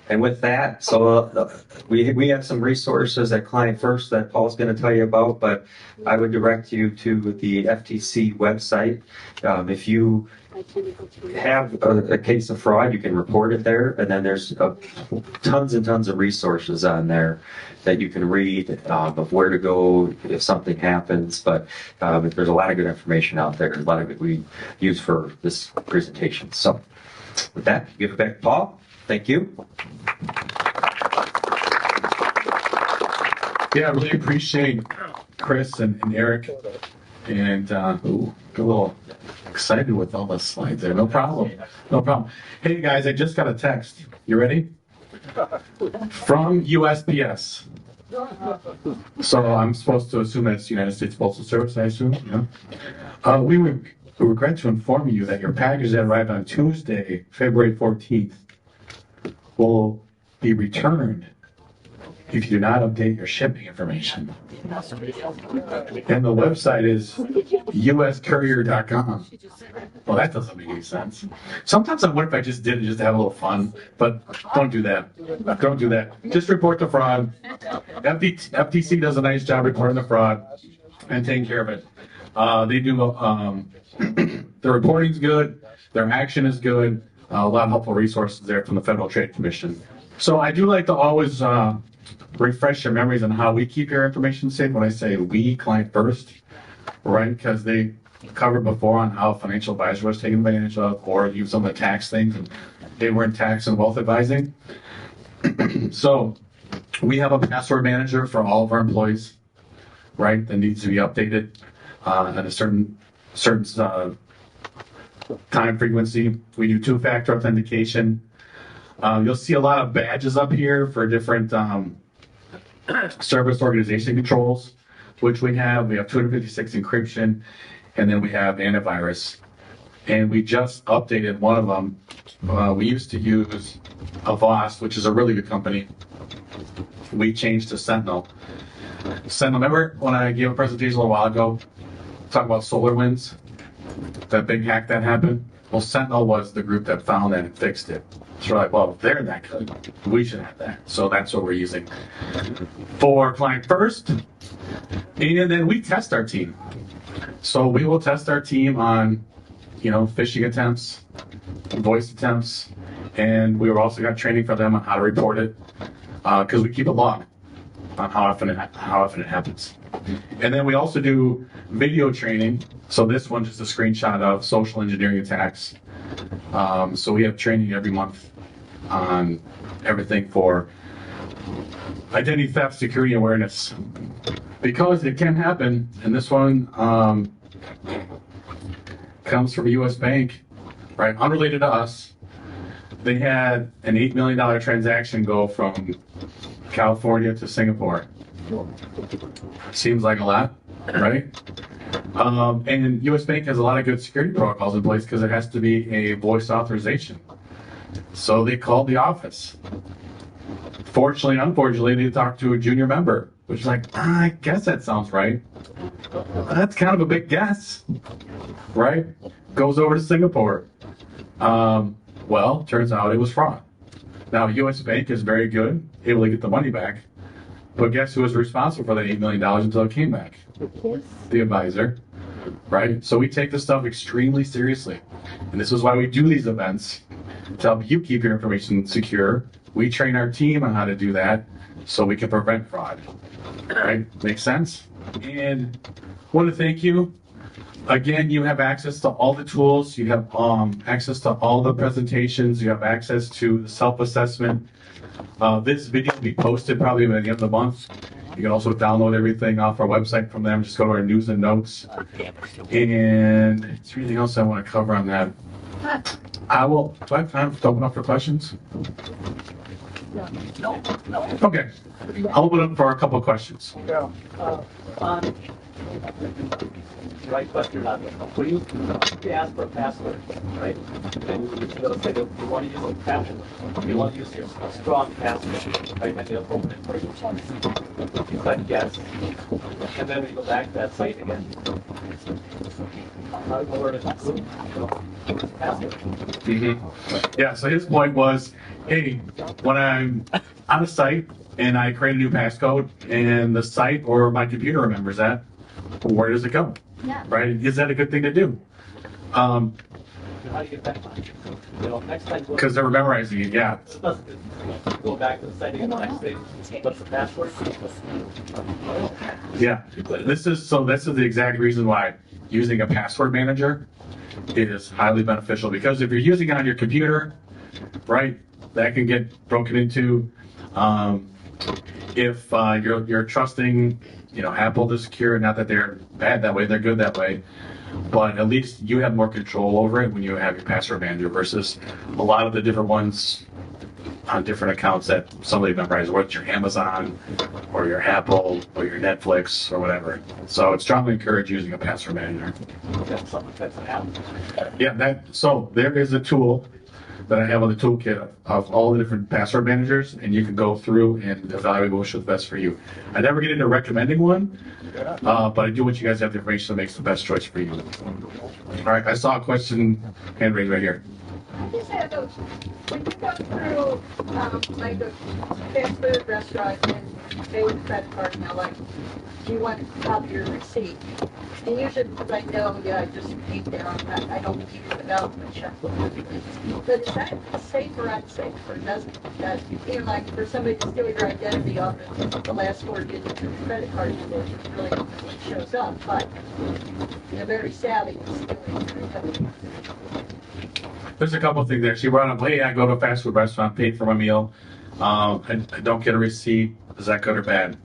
And with that, we have some resources at Client First that Paul's going to tell you about, but I would direct you to the FTC website. If you have a case of fraud, you can report it there, and then there's tons and tons of resources on there that you can read of where to go if something happens. But there's a lot of good information out there, a lot of it we use for this presentation. So with that, give it back to Paul. Thank you. Yeah, I really appreciate Chris and Eric, and get a little excited with all the slides there. No problem. Hey guys, I just got a text. You ready? From USPS. So I'm supposed to assume that's United States Postal Service, I assume. Yeah. We regret to inform you that your package that arrived on Tuesday, February 14th, will be returned if you do not update your shipping information. And the website is uscourier.com. Well, that doesn't make any sense. Sometimes I wonder if I just did it just to have a little fun, but don't do that. Don't do that. Just report the fraud. FTC does a nice job reporting the fraud and taking care of it. They do, the reporting's good, their action is good, a lot of helpful resources there from the Federal Trade Commission. So I do like to always refresh your memories on how we keep your information safe. When I say we, Client First, right? Because they covered before on how a financial advisor was taken advantage of, or use some of the tax things, and they were in tax and wealth advising. So we have a password manager for all of our employees, right? That needs to be updated at a certain time frequency. We do two-factor authentication. You'll see a lot of badges up here for different service organization controls, which we have. We have 256 encryption, and then we have antivirus. And we just updated one of them. We used to use Avast, which is a really good company. We changed to Sentinel. Sentinel, remember when I gave a presentation a little while ago, talking about SolarWinds? That big hack that happened? Well, Sentinel was the group that found that and fixed it. So we're like, well, if they're that good, we should have that. So that's what we're using for Client First. And then we test our team. So we will test our team on, phishing attempts, voice attempts, and we also got training for them on how to report it, because we keep a log on how often it happens. And then we also do video training. So this one's just a screenshot of social engineering attacks. So we have training every month on everything for identity theft, security awareness, because it can happen. And this one comes from a U.S. bank, right? Unrelated to us. They had an $8 million transaction go from California to Singapore. Seems like a lot, right? And U.S. Bank has a lot of good security protocols in place because it has to be a voice authorization. So they called the office. Fortunately and unfortunately, they talked to a junior member, which is like, I guess that sounds right. That's kind of a big guess, right? Goes over to Singapore. Well, turns out it was fraud. Now, U.S. Bank is very good, able to get the money back. But guess who was responsible for that $8 million until it came back? The advisor. right? So we take this stuff extremely seriously. And this is why we do these events, to help you keep your information secure. We train our team on how to do that so we can prevent fraud. Right? Makes sense? And I want to thank you. Again, you have access to all the tools. You have access to all the presentations. You have access to the self-assessment. This video will be posted probably by the end of the month. You can also download everything off our website from them. Just go to our news and notes. And is there anything else I want to cover on that? Do I have time to open up for questions? No. Okay. I'll open up for a couple of questions. Yeah. Right question. When you ask for a password, right? And you'll say that you want to use a password. You want to use your strong password, right? And you'll open it first. You click yes. And then we go back to that site again. How do you learn it? Password. Yeah, so his point was, hey, when I'm on a site and I create a new passcode and the site or my computer remembers that, where does it go? Yeah. Right? Is that a good thing to do? How do you get that back? Next time. Because they're memorizing it, yeah. Go back to the site again the next day. What's the password? Yeah. This is the exact reason why using a password manager is highly beneficial, because if you're using it on your computer, right, that can get broken into. If you're trusting, Apple to secure, not that they're bad that way, they're good that way, but at least you have more control over it when you have your password manager versus a lot of the different ones on different accounts that somebody memorizes, whether it's your Amazon or your Apple or your Netflix or whatever. So I strongly encourage using a password manager. That's an app. Yeah, so there is a tool that I have on the toolkit of all the different password managers, and you can go through and evaluate which is best for you. I never get into recommending one, but I do want you guys to have the information that makes the best choice for you. All right, I saw a question, hand raised right here. I just have those, when you go through, like a fast food restaurant and pay with credit card, you want to copy your receipt. And usually, because I know, I just paid down, I don't use the development checkbook. But is that safe or unsafe, or doesn't that, like for somebody to steal your identity off the last 4 digits of your credit card, it really shows up, but they're very savvy with stealing your identity. There's a couple of things there. She brought up, hey, I go to a fast food restaurant, paid for my meal, I don't get a receipt. Is that good or bad?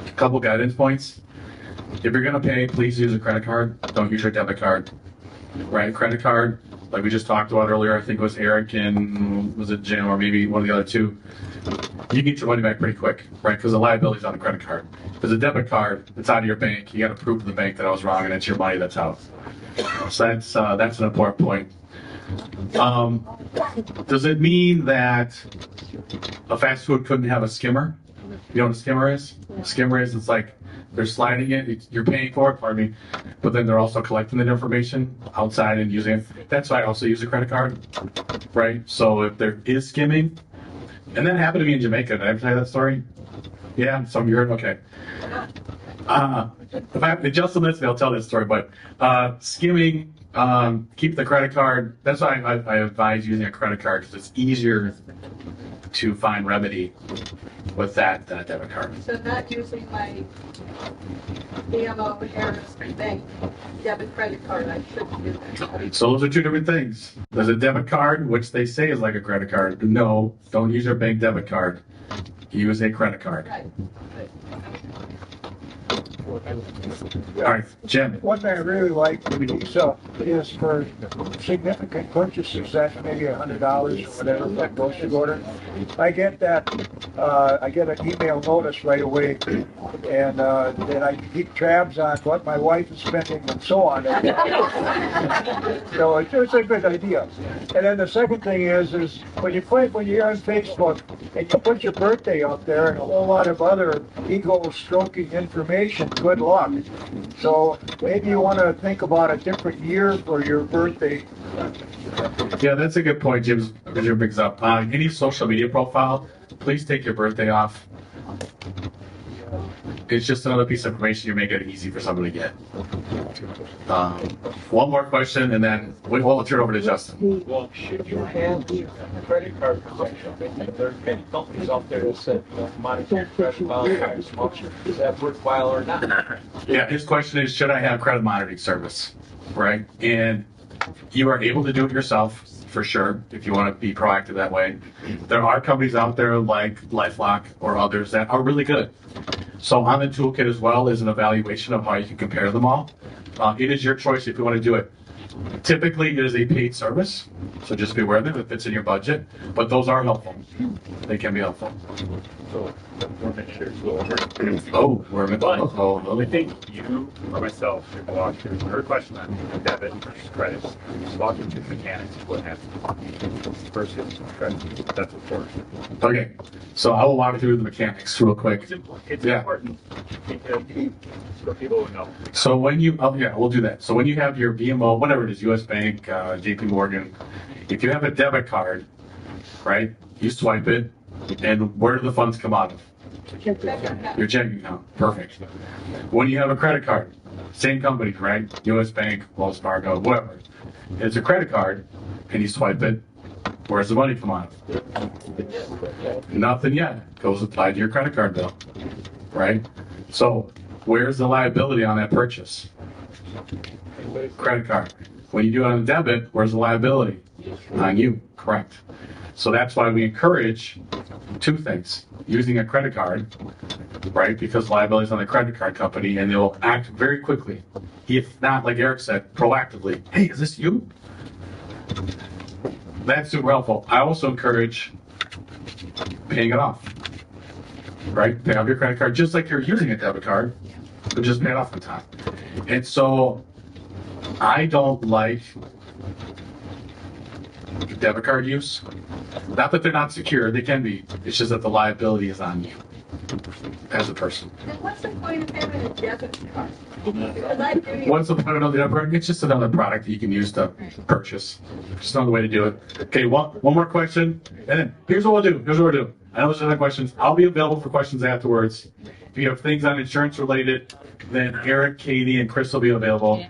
A couple guidance points. If you're going to pay, please use a credit card. Don't use your debit card. Right? Credit card, like we just talked about earlier, I think it was Erich and was it Jim or maybe one of the other two. You get your money back pretty quick, right? Because the liability's on the credit card. If it's a debit card, it's out of your bank. You got to prove to the bank that I was wrong and it's your money that's out. So that's an important point. Does it mean that a fast food couldn't have a skimmer? You know what a skimmer is? A skimmer is, it's like they're sliding it, you're paying for it, but then they're also collecting the information outside and using it. That's why I also use a credit card, right? So if there is skimming, and that happened to me in Jamaica. Did I ever tell you that story? Yeah, some of you heard? Okay. If I have to Justin listen, I'll tell this story, but skimming, keep the credit card. That's why I advise using a credit card, because it's easier to find remedy with that than a debit card. So not using my BMO Harris Bank debit credit card, I shouldn't do that. So those are two different things. There's a debit card, which they say is like a credit card. No, don't use your bank debit card. Use a credit card. Right. All right, Jim. One thing I really like is for significant purchases, that's maybe $100 or whatever, that grocery order. I get an email notice right away, and then I keep tabs on what my wife is spending and so on. So it's a good idea. And then the second thing is when you're on Facebook and you put your birthday up there and a whole lot of other ego-stroking information, good luck. So maybe you want to think about a different year for your birthday. Yeah, that's a good point, Jim brings up. Any social media profile, please take your birthday off. It's just another piece of information you make it easy for someone to get. One more question, and then we'll turn it over to Justin. Well, should you have credit card protection? I think there are many companies out there that said monitoring credit cards. Is that worthwhile or not? Yeah, his question is, should I have credit monitoring service? Right? And you are able to do it yourself, for sure, if you want to be proactive that way. There are companies out there like LifeLock or others that are really good. So on the toolkit as well is an evaluation of how you can compare them all. It is your choice if you want to do it. Typically, it is a paid service, so just be aware of it if it fits in your budget. But those are helpful. They can be helpful. So, we'll make sure to go over. Oh, we're I think you or myself should walk through her question on debit versus credit. Just walking through the mechanics of what happens versus credit. That's important. Okay, so I will walk through the mechanics real quick. It's Yeah. important because so people will know. So when you, we'll do that. So when you have your BMO, whatever it is, U.S. Bank, JP Morgan, if you have a debit card, right, you swipe it, and where do the funds come out of? Your checking account. Perfect. When you have a credit card, same company, right? U.S. Bank, Wells Fargo, whatever. It's a credit card, and you swipe it. Where's the money come out of? Nothing yet. Goes applied to your credit card bill, right? So where's the liability on that purchase? Credit card. When you do it on a debit, where's the liability? On you. Correct. So that's why we encourage two things. Using a credit card, right? Because liability is on the credit card company, and they'll act very quickly. If not, like Eric said, proactively. Hey, is this you? That's super helpful. I also encourage paying it off. Right? Pay off your credit card just like you're using a debit card, but just pay it off the top. And so I don't like debit card use. Not that they're not secure, they can be. It's just that the liability is on you as a person. Then what's the point of having a debit card? Because I do What's the point of the debit card? It's just another product that you can use to purchase. Just another way to do it. Okay, one more question, and then here's what we'll do. I know there's other questions. I'll be available for questions afterwards. If you have things on insurance related, then Eric, Katie, and Chris will be available,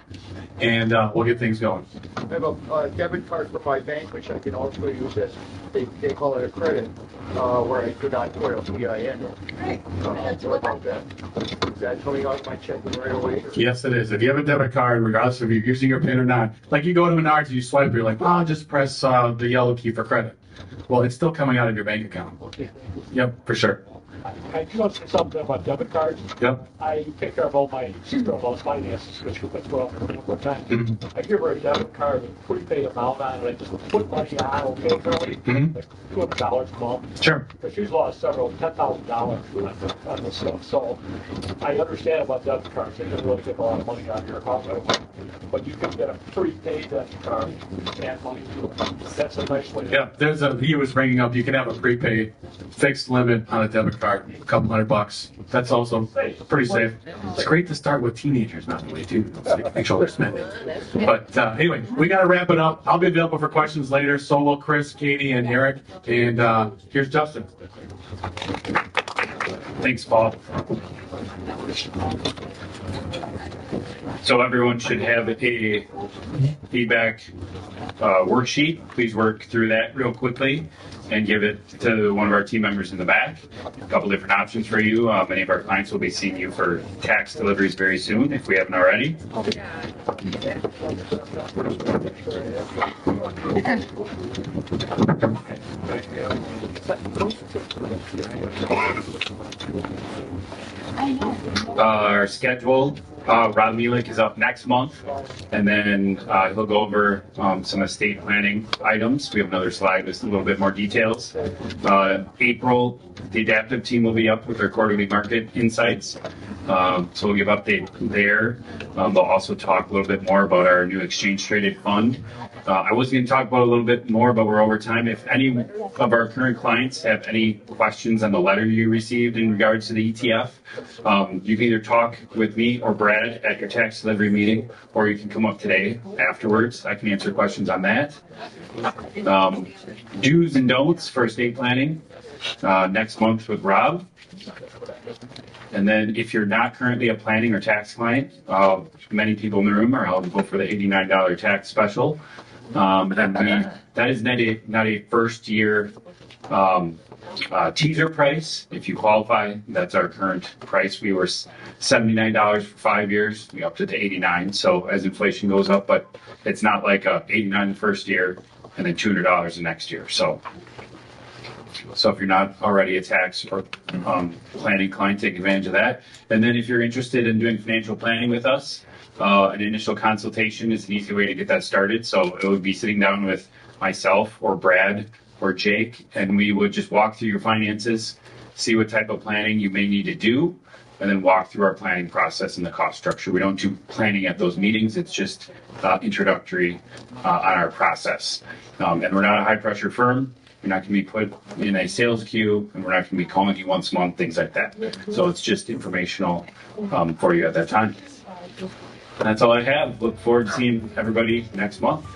and we'll get things going. I have a debit card from my bank, which I can also use as, they call it a credit, where I could not put a PIN. What about that? Is that coming out of my checking right away? Yes, it is. If you have a debit card, regardless if you're using your PIN or not, like you go to Menards and you swipe, you're like, oh, just press the yellow key for credit. Well, it's still coming out of your bank account. Yep, for sure. I do want to say something about debit cards. Yep. I take care of all my sister-in-law's finances, which that's what I've done for time. Mm-hmm. I give her a debit card with prepaid amount on it. I just put money on, okay, girlie? Mhm. Like $200 a month. Sure. But she's lost several $10,000 on this stuff. So I understand about debit cards. They can really get a lot of money out of your account. But you can get a prepaid debit card and add money to it. That's a nice way. Yeah, he was bringing up, you can have a prepaid fixed limit on a debit card, a couple $100. That's also pretty safe. It's great to start with teenagers, by the way, too. So they can control their spending. But anyway, we got to wrap it up. I'll be available for questions later. So will Chris, Katie, and Eric. And here's Justin. Thanks, Paul. So everyone should have a feedback worksheet. Please work through that real quickly and give it to one of our team members in the back. A couple different options for you. Many of our clients will be seeing you for tax deliveries very soon, if we haven't already. Our schedule, Rob Mielik is up next month, and then he'll go over some estate planning items. We have another slide with a little bit more details. April, the adaptive team will be up with their quarterly market insights. So we'll give update there. They'll also talk a little bit more about our new exchange traded fund. I was going to talk about a little bit more, but we're over time. If any of our current clients have any questions on the letter you received in regards to the ETF, you can either talk with me or Brad at your tax delivery meeting, or you can come up today afterwards. I can answer questions on that. Do's and don'ts for estate planning. next month with Rob. And then if you're not currently a planning or tax client, many people in the room are eligible for the $89 tax special. That is not a first year teaser price. If you qualify, that's our current price. We were $79 for 5 years. We upped it to $89. So as inflation goes up, but it's not like $89 the first year and then $200 the next year. So if you're not already a tax or planning client, take advantage of that. And then if you're interested in doing financial planning with us, an initial consultation is an easy way to get that started. So it would be sitting down with myself or Brad or Jake, and we would just walk through your finances, see what type of planning you may need to do, and then walk through our planning process and the cost structure. We don't do planning at those meetings. It's just introductory on our process. And we're not a high pressure firm. You're not going to be put in a sales queue, and we're not going to be calling you once a month, things like that. So it's just informational for you at that time. And that's all I have. Look forward to seeing everybody next month.